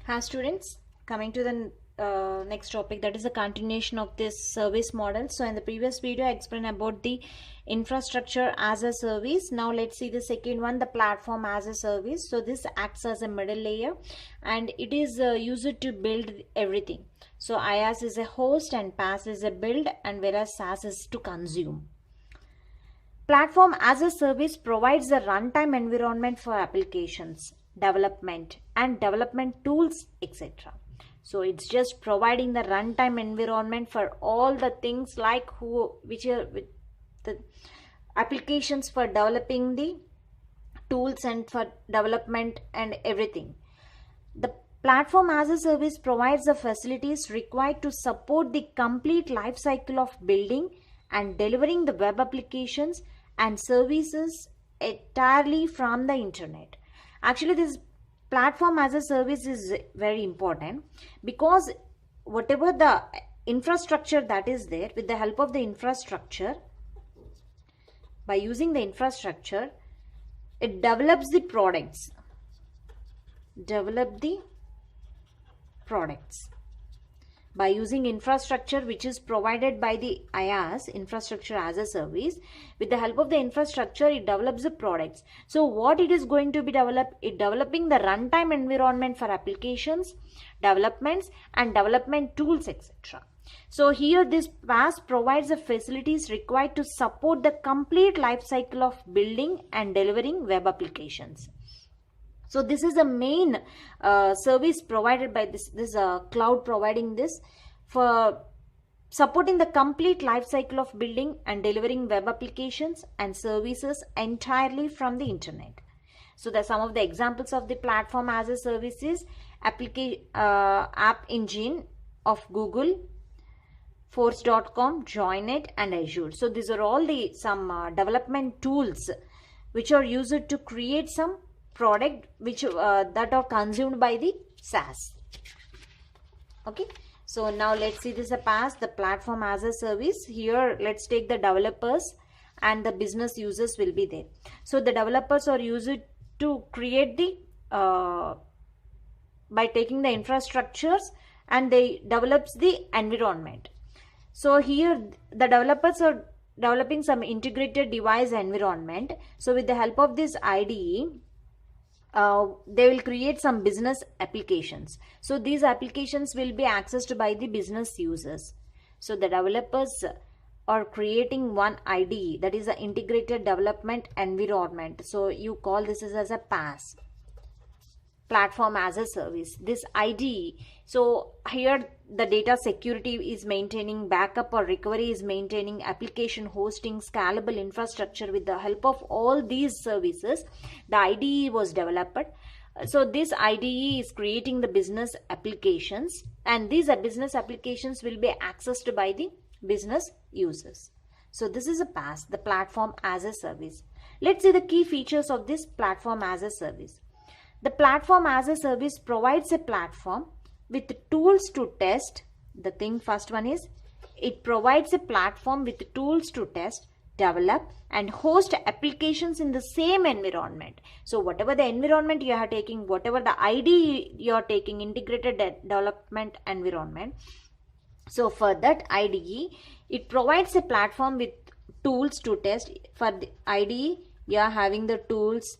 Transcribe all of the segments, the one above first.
Hi students, coming to the next topic, that is a continuation of this service model. So in the previous video I explained about the infrastructure as a service. Now let's see the second one, the platform as a service. So this acts as a middle layer and it is used to build everything. So IaaS is a host and PaaS is a build, and whereas SaaS is to consume. Platform as a service provides a runtime environment for applications, development and development tools, etc. So it's just providing the runtime environment for all the things like which are the applications for developing the tools and for development and everything. The platform as a service provides the facilities required to support the complete life cycle of building and delivering the web applications and services entirely from the internet. Actually, this platform as a service is very important because whatever the infrastructure that is there, with the help of the infrastructure, by using the infrastructure, it develops the products. By using infrastructure which is provided by the IaaS, infrastructure as a service, with the help of the infrastructure it develops the products. So what it is going to be developed? It developing the runtime environment for applications, developments and development tools, etc. So here this PaaS provides the facilities required to support the complete life cycle of building and delivering web applications. So this is the main service provided by this cloud, providing this for supporting the complete life cycle of building and delivering web applications and services entirely from the internet. So there are some of the examples of the platform as a service is App Engine of Google, Force.com, Joinet and Azure. So these are all the some development tools which are used to create some product which that are consumed by the SaaS. Okay, so now let's see this a PaaS, the platform as a service. Here let's take the developers and the business users will be there. So the developers are used to create the by taking the infrastructures and they develops the environment. So here the developers are developing some integrated device environment. So with the help of this IDE, they will create some business applications. So these applications will be accessed by the business users. So the developers are creating one IDE, that is an integrated development environment. So you call this as a PaaS, platform as a service. This IDE, so here the data security is maintaining, backup or recovery is maintaining, application hosting, scalable infrastructure. With the help of all these services, the IDE was developed. So this IDE is creating the business applications, and these business applications will be accessed by the business users. So this is a PaaS, the platform as a service. Let's see the key features of this platform as a service. The platform as a service provides a platform with tools to test. The thing first one is, it provides a platform with tools to test, develop and host applications in the same environment. So whatever the environment you are taking, whatever the IDE you are taking, integrated development environment. So for that IDE, it provides a platform with tools to test. For the IDE, you are having the tools,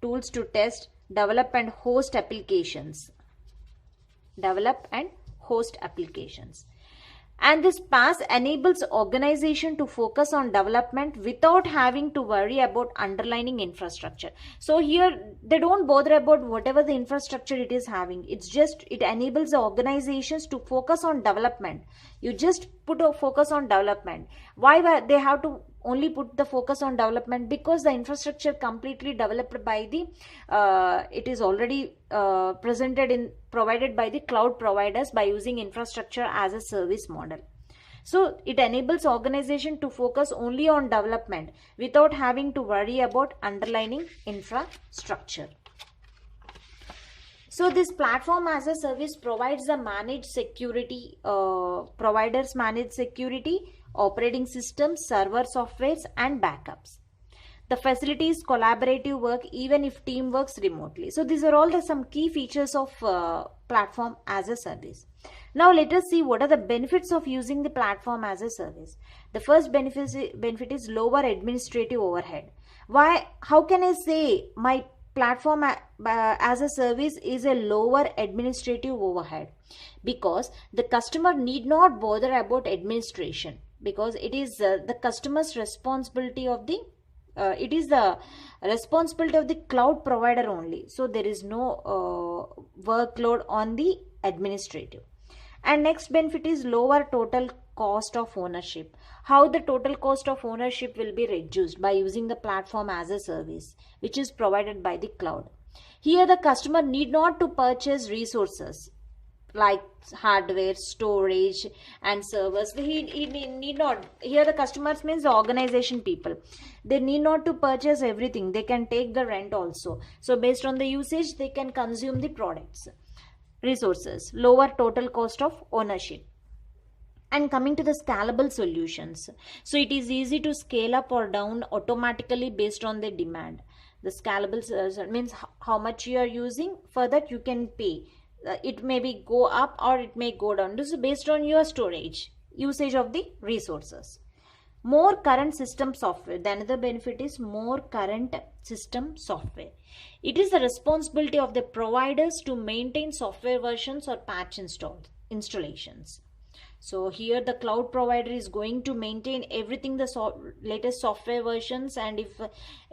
tools to test, develop and host applications. And this PaaS enables organization to focus on development without having to worry about underlying infrastructure. So here they don't bother about whatever the infrastructure it is having. It's just, it enables the organizations to focus on development. You just put a focus on development. Why they have to only put the focus on development? Because the infrastructure completely developed by the it is already provided by the cloud providers by using infrastructure as a service model. So it enables organization to focus only on development without having to worry about underlying infrastructure. So this platform as a service provides the managed security, providers managed security, operating systems, server softwares and backups. The facilities collaborative work even if team works remotely. So these are all some key features of platform as a service. Now let us see what are the benefits of using the platform as a service. The first benefit is lower administrative overhead. Why? How can I say my platform as a service is a lower administrative overhead? Because the customer need not bother about administration, because it is the customer's responsibility of the it is the responsibility of the cloud provider only. So there is no workload on the administrative. And next benefit is lower total cost of ownership. How the total cost of ownership will be reduced by using the platform as a service, which is provided by the cloud. Here the customer need not to purchase resources like hardware, storage and servers. He need not. Here the customers means the organization people. They need not to purchase everything. They can take the rent also. So based on the usage, they can consume the products. Resources, lower total cost of ownership. And coming to the scalable solutions, so it is easy to scale up or down automatically based on the demand. The scalable means how much you are using, for that you can pay. It may be go up or it may go down. This is based on your storage usage of the resources. More current system software. The another benefit is more current system software. It is the responsibility of the providers to maintain software versions or patch installations. So here the cloud provider is going to maintain everything, the latest software versions, and if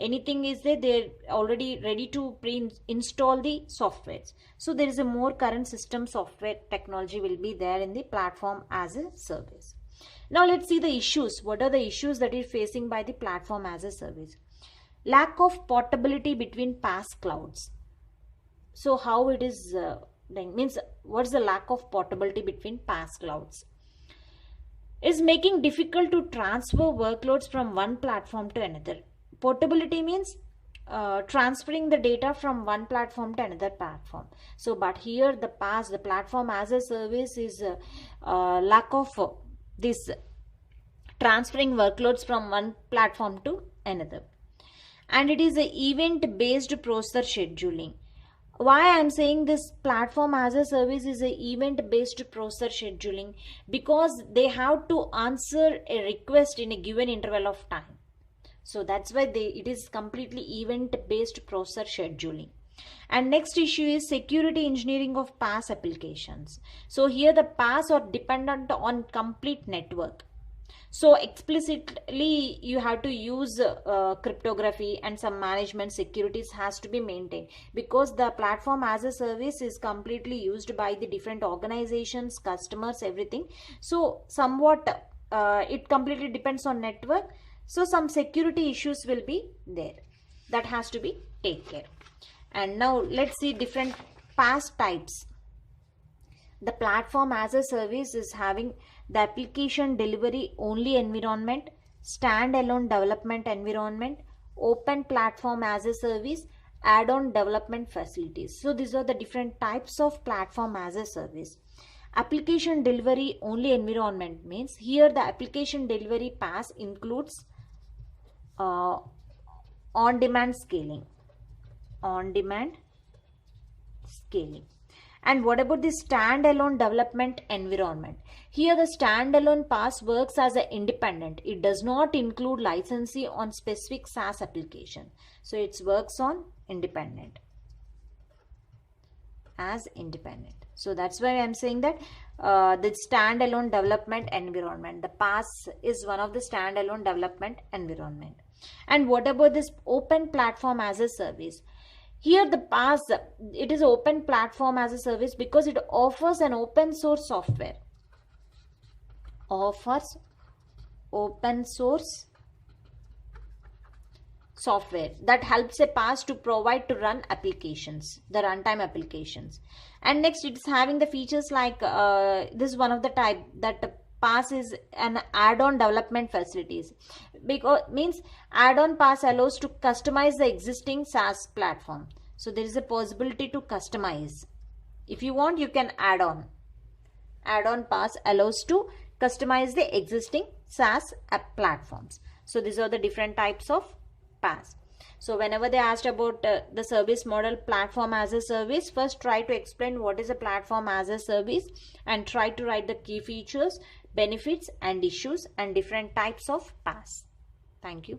anything is there, they're already ready to pre-install the softwares. So there is a more current system software technology will be there in the platform as a service. Now let's see the issues. What are the issues that is facing by the platform as a service? Lack of portability between PaaS clouds. So how it is means what's the lack of portability between PaaS clouds? Is making difficult to transfer workloads from one platform to another. Portability means transferring the data from one platform to another platform. So but here the PaaS, the platform as a service, is lack of this transferring workloads from one platform to another. And it is an event based process scheduling. Why I am saying this platform as a service is an event based process scheduling? Because they have to answer a request in a given interval of time. So that's why it is completely event based process scheduling. And next issue is security engineering of PaaS applications. So here the PaaS are dependent on complete network. So explicitly you have to use cryptography and some management securities has to be maintained, because the platform as a service is completely used by the different organizations, customers, everything. So somewhat it completely depends on network. So some security issues will be there that has to be taken care. And now let's see different PaaS types. The platform as a service is having the application delivery only environment, standalone development environment, open platform as a service, add-on development facilities. So these are the different types of platform as a service. Application delivery only environment means here the application delivery PaaS includes on-demand scaling. On-demand scaling. And what about the standalone development environment? Here the standalone PaaS works as an independent. It does not include licensing on specific SaaS application. So it works on independent. As independent. So that's why I'm saying that the standalone development environment. The PaaS is one of the standalone development environment. And what about this open platform as a service? Here the PaaS, it is open platform as a service because it offers an open source software. Offers open source software that helps a PaaS to provide to run applications, the runtime applications. And next it's having the features like this is one of the type that PaaS is an add-on development facilities, because means add-on PaaS allows to customize the existing SaaS platform. So there is a possibility to customize. If you want, you can add on. Add-on PaaS allows to customize the existing SaaS app platforms. So these are the different types of PaaS. So whenever they asked about the service model platform as a service, first try to explain what is a platform as a service and try to write the key features, benefits and issues and different types of PaaS. Thank you.